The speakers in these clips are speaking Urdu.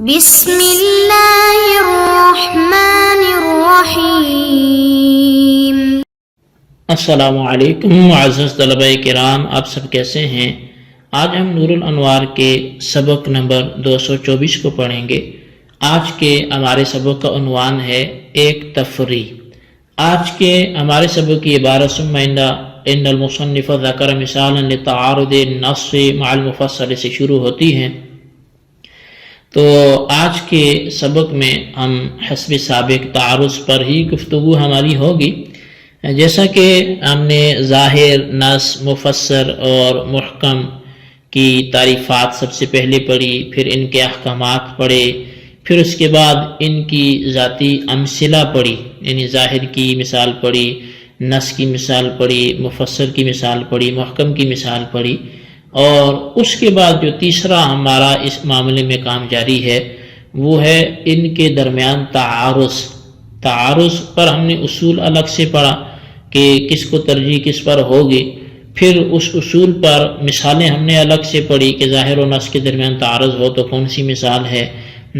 بسم اللہ الرحمن الرحیم۔ السلام علیکم معزز طلبہ کرام، آپ سب کیسے ہیں؟ آج ہم نور الانوار کے سبق نمبر 224 کو پڑھیں گے۔ آج کے ہمارے سبق کا عنوان ہے ایک تفریح۔ آج کے ہمارے سبق کی عبارت ثم ان المصنف ذکر مثالا لتعارض النص مع المفسر سے شروع ہوتی ہے۔ تو آج کے سبق میں ہم حسب سابق تعارض پر ہی گفتگو ہماری ہوگی۔ جیسا کہ ہم نے ظاہر، نص، مفسر اور محکم کی تعریفات سب سے پہلے پڑھی، پھر ان کے احکامات پڑھے، پھر اس کے بعد ان کی ذاتی امثلہ پڑھی، یعنی ظاہر کی مثال پڑھی، نص کی مثال پڑھی، مفسر کی مثال پڑھی، محکم کی مثال پڑھی، اور اس کے بعد جو تیسرا ہمارا اس معاملے میں کام جاری ہے وہ ہے ان کے درمیان تعارض پر ہم نے اصول الگ سے پڑھا کہ کس کو ترجیح کس پر ہوگی، پھر اس اصول پر مثالیں ہم نے الگ سے پڑھی کہ ظاہر و نص کے درمیان تعارض ہو تو کون سی مثال ہے،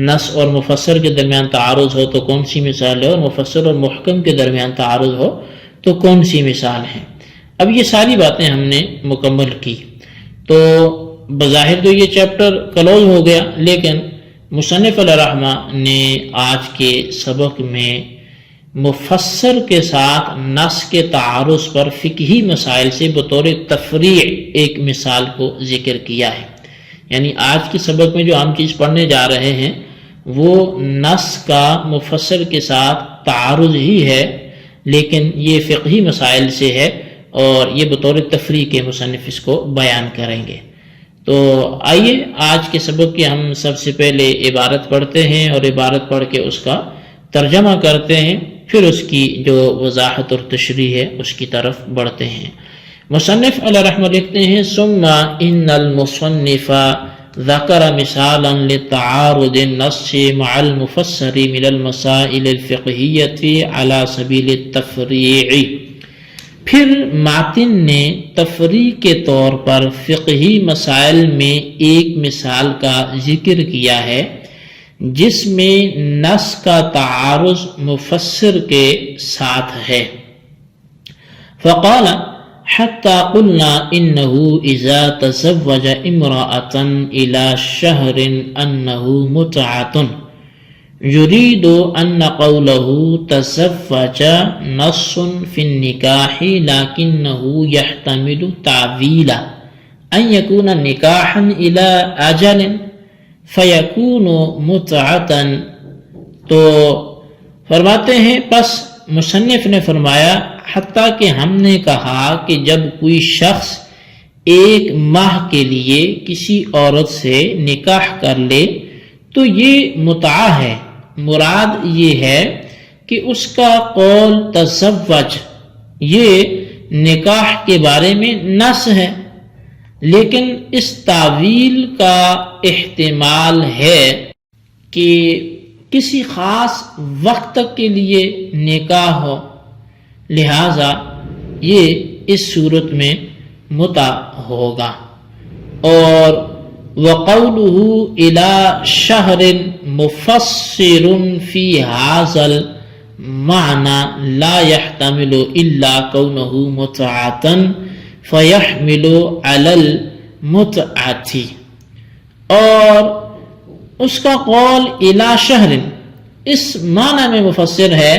نص اور مفسر کے درمیان تعارض ہو تو کون سی مثال ہے، اور مفسر اور محکم کے درمیان تعارض ہو تو کون سی مثال ہے۔ اب یہ ساری باتیں ہم نے مکمل کی تو بظاہر تو یہ چیپٹر کلوز ہو گیا، لیکن مصنف علیہ رحمہ نے آج کے سبق میں مفسر کے ساتھ نص کے تعارض پر فقہی مسائل سے بطور تفریع ایک مثال کو ذکر کیا ہے۔ یعنی آج کے سبق میں جو ہم چیز پڑھنے جا رہے ہیں وہ نص کا مفسر کے ساتھ تعارض ہی ہے، لیکن یہ فقہی مسائل سے ہے اور یہ بطور تفریع کے مصنف اس کو بیان کریں گے۔ تو آئیے آج کے سبق کی ہم سب سے پہلے عبارت پڑھتے ہیں اور عبارت پڑھ کے اس کا ترجمہ کرتے ہیں، پھر اس کی جو وضاحت اور تشریح ہے اس کی طرف بڑھتے ہیں۔ مصنف علیہ رحمہ لکھتے ہیں ثم ان المصنف ذکر مثالا لتعارض النص مع المفسر من المسائل الفقہیۃ علی سبیل التفریع۔ پھر ماتن نے تفریع کے طور پر فقہی مسائل میں ایک مثال کا ذکر کیا ہے جس میں نص کا تعارض مفسر کے ساتھ ہے۔ فقال حتى قلنا انه اذا تزوج امرأة الى شهر انه متعة يريد ان قوله تزوج نص في النكاح لكنه يحتمل تعويل ان يكون نكاحا الى اجل فيكون متعة۔ تو فرماتے ہیں پس مصنف نے فرمایا حتیٰ کہ ہم نے کہا کہ جب کوئی شخص ایک ماہ کے لیے کسی عورت سے نکاح کر لے تو یہ متعہ ہے، مراد یہ ہے کہ اس کا قول تزوج یہ نکاح کے بارے میں نص ہے، لیکن اس تعویل کا احتمال ہے کہ کسی خاص وقت تک کے لیے نکاح ہو، لہذا یہ اس صورت میں متع ہوگا۔ اور وَقَوْلُهُ إِلَى شَهْرٍ مُفَسِّرٌ فِي هَذَا الْمَعْنَى لَا يَحْتَمِلُ إِلَّا كَوْنَهُ مُتْعَةً فَيَحْمِلُ عَلَى الْمُتْعَةِ۔ اور اس کا قول إِلَى شَهْرٍ اس معنی میں مفسر ہے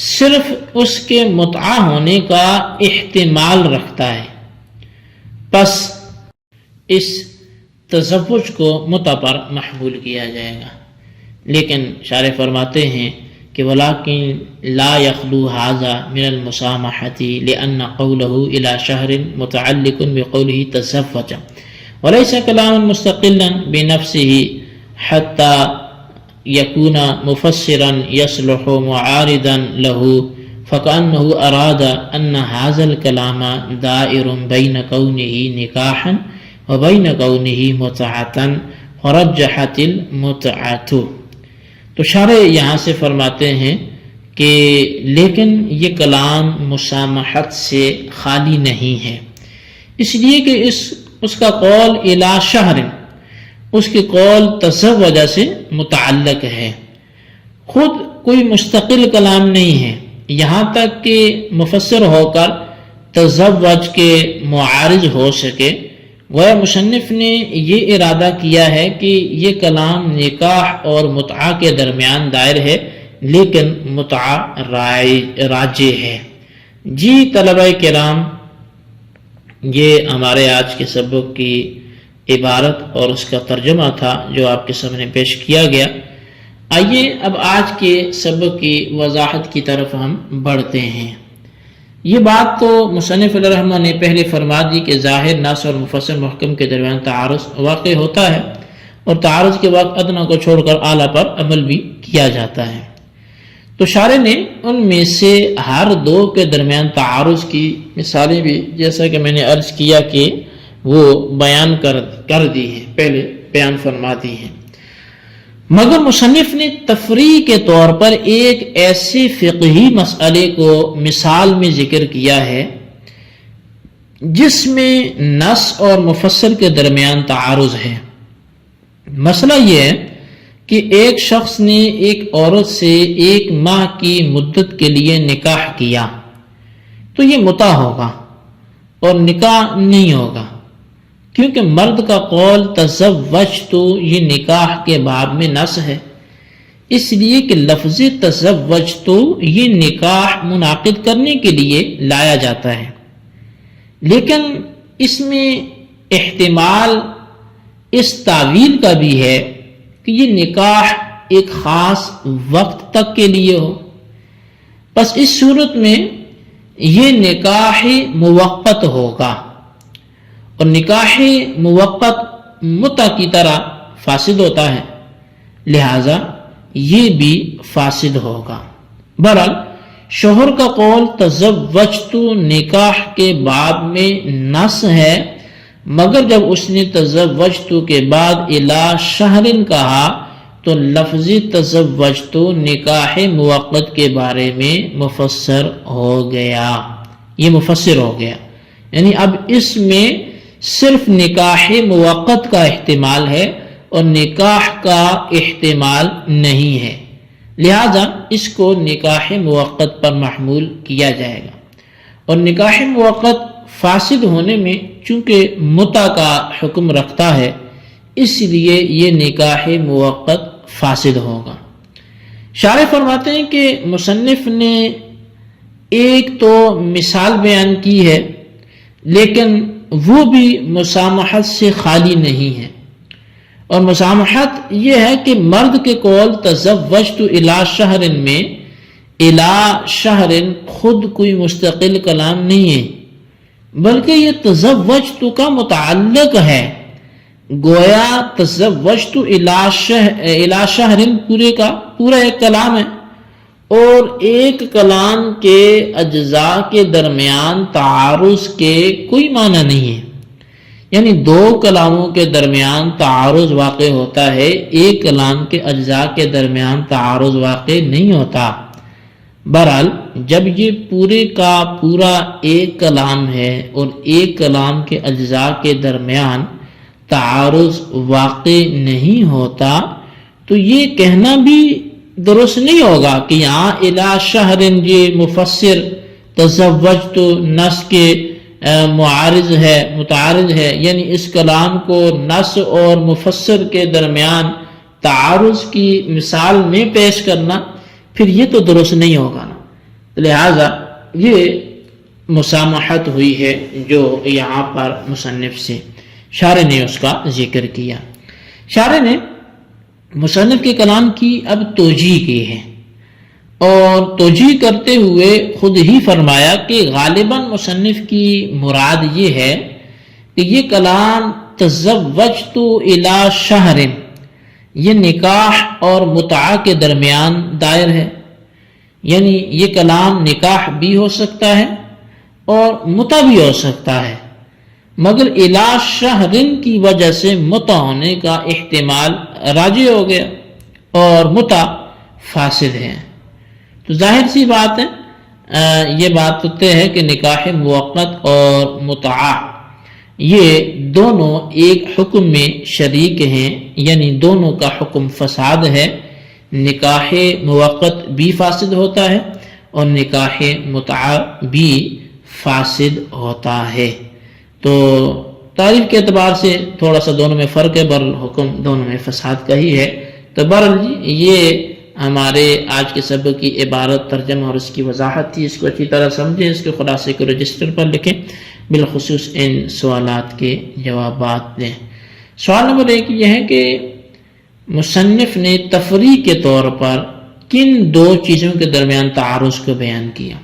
صرف اس کے متعہ ہونے کا احتمال رکھتا ہے، پس اس تزوج کو متع پر محمول کیا جائے گا۔ لیکن شارح فرماتے ہیں کہ ولیکن لا یخلو ھذا من المسامحۃ لأن قوله إلى شهر متعلق بقوله تزوج وليس كلاما مستقلا بنفسه حتى يكون مفسرا يصلح معارضا له، فكأنه أراد أن هذا الكلام دائر بين كونه نكاحا وبين كونه متعة فرجحت المتعة۔ تو شارح یہاں سے فرماتے ہیں کہ لیکن یہ کلام مسامحت سے خالی نہیں ہے، اس لیے کہ اس کا قول الی شہر اس کی قول تزوج سے متعلق ہے، خود کوئی مستقل کلام نہیں ہے، یہاں تک کہ مفسر ہو کر تزوج کے معارض ہو سکے۔ گویا مصنف نے یہ ارادہ کیا ہے کہ یہ کلام نکاح اور متعہ کے درمیان دائر ہے، لیکن متعہ راجع ہے۔ جی طلبہ کرام، یہ ہمارے آج کے سبق کی عبارت اور اس کا ترجمہ تھا جو آپ کے سامنے پیش کیا گیا۔ آئیے اب آج کے سبق کی وضاحت کی طرف ہم بڑھتے ہیں۔ یہ بات تو مصنف علیہ الرحمہ نے پہلے فرما دی کہ ظاہر، نص اور مفسر محکم کے درمیان تعارض واقع ہوتا ہے، اور تعارض کے وقت ادنیٰ کو چھوڑ کر اعلیٰ پر عمل بھی کیا جاتا ہے۔ تو شارح نے ان میں سے ہر دو کے درمیان تعارض کی مثالیں بھی، جیسا کہ میں نے عرض کیا کہ وہ بیان کر دی ہیں، پہلے بیان فرما دی ہیں، مگر مصنف نے تفریع کے طور پر ایک ایسے فقہی مسئلے کو مثال میں ذکر کیا ہے جس میں نص اور مفسر کے درمیان تعارض ہے۔ مسئلہ یہ ہے کہ ایک شخص نے ایک عورت سے 1 ماہ کی مدت کے لیے نکاح کیا، تو یہ متع ہوگا اور نکاح نہیں ہوگا، کیونکہ مرد کا قول تزوجت یہ نکاح کے باب میں نص ہے، اس لیے کہ لفظ تزوجت یہ نکاح منعقد کرنے کے لیے لایا جاتا ہے، لیکن اس میں احتمال اس تعویل کا بھی ہے کہ یہ نکاح ایک خاص وقت تک کے لیے ہو، بس اس صورت میں یہ نکاح موقت ہوگا، اور نکاح موقت متع کی طرح فاسد ہوتا ہے، لہذا یہ بھی فاسد ہوگا۔ بہرحال شوہر کا قول تزوجت نکاح کے باب میں نص ہے، مگر جب اس نے تزوجت کے بعد الی شہر کہا تو لفظ تزوجت نکاح موقت کے بارے میں مفسر ہو گیا، یہ مفسر ہو گیا، یعنی اب اس میں صرف نکاح موقت کا احتمال ہے اور نکاح کا احتمال نہیں ہے، لہذا اس کو نکاح موقت پر محمول کیا جائے گا، اور نکاح موقت فاسد ہونے میں چونکہ متع کا حکم رکھتا ہے، اس لیے یہ نکاح موقت فاسد ہوگا۔ شارح فرماتے ہیں کہ مصنف نے ایک تو مثال بیان کی ہے، لیکن وہ بھی مسامحت سے خالی نہیں ہے، اور مسامحت یہ ہے کہ مرد کے قول تزوجت الی شہر میں الی شہر خود کوئی مستقل کلام نہیں ہے، بلکہ یہ تزوجت کا متعلق ہے، گویا تزوجت الی شہر پورے کا پورا ایک کلام ہے، اور ایک کلام کے اجزاء کے درمیان تعارض کے کوئی معنی نہیں ہے، یعنی دو کلاموں کے درمیان تعارض واقع ہوتا ہے، ایک کلام کے اجزاء کے درمیان تعارض واقع نہیں ہوتا۔ بہرحال جب یہ پورے کا پورا ایک کلام ہے اور ایک کلام کے اجزاء کے درمیان تعارض واقع نہیں ہوتا، تو یہ کہنا بھی درست نہیں ہوگا کہ یہاں الی شہر یہ مفسر تزوجت نص کے معارض ہے، متعارض ہے، یعنی اس کلام کو نص اور مفسر کے درمیان تعارض کی مثال میں پیش کرنا، پھر یہ تو درست نہیں ہوگا نا، لہذا یہ مسامحت ہوئی ہے جو یہاں پر مصنف سے شارح نے اس کا ذکر کیا۔ شارح نے مصنف کے کلام کی اب توجیہ کی ہے، اور توجیہ کرتے ہوئے خود ہی فرمایا کہ غالباً مصنف کی مراد یہ ہے کہ یہ کلام تزوجت الی شہر یہ نکاح اور متعہ کے درمیان دائر ہے، یعنی یہ کلام نکاح بھی ہو سکتا ہے اور متع بھی ہو سکتا ہے، مگر الی شہر کی وجہ سے متع ہونے کا احتمال راجع ہو گیا اور متع فاسد ہے۔ تو ظاہر سی بات ہے، یہ بات طے ہے کہ نکاح موقت اور متعہ یہ دونوں ایک حکم میں شریک ہیں، یعنی دونوں کا حکم فساد ہے۔ نکاح موقت بھی فاسد ہوتا ہے اور نکاح متعہ بھی فاسد ہوتا ہے۔ تو تعریف کے اعتبار سے تھوڑا سا دونوں میں فرق ہے، حکم دونوں میں فساد کا ہی ہے۔ تو یہ ہمارے آج کے سبق کی عبارت، ترجمہ اور اس کی وضاحت تھی۔ اس کو اچھی طرح سمجھیں، اس کے خلاصے کو رجسٹر پر لکھیں، بالخصوص ان سوالات کے جوابات دیں۔ سوال نمبر 1 یہ ہے کہ مصنف نے تفریح کے طور پر کن 2 چیزوں کے درمیان تعارض کو بیان کیا؟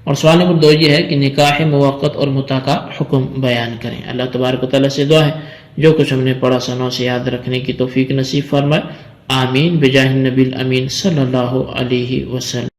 اور سوال نمبر 2 یہ ہے کہ نکاح موقت اور متع کا حکم بیان کریں۔ اللہ تبارک و تعالیٰ سے دعا ہے جو کچھ ہم نے پڑھا سنوں سے یاد رکھنے کی توفیق نصیب فرمائے، آمین بجاہ النبی الامین صلی اللہ علیہ وسلم۔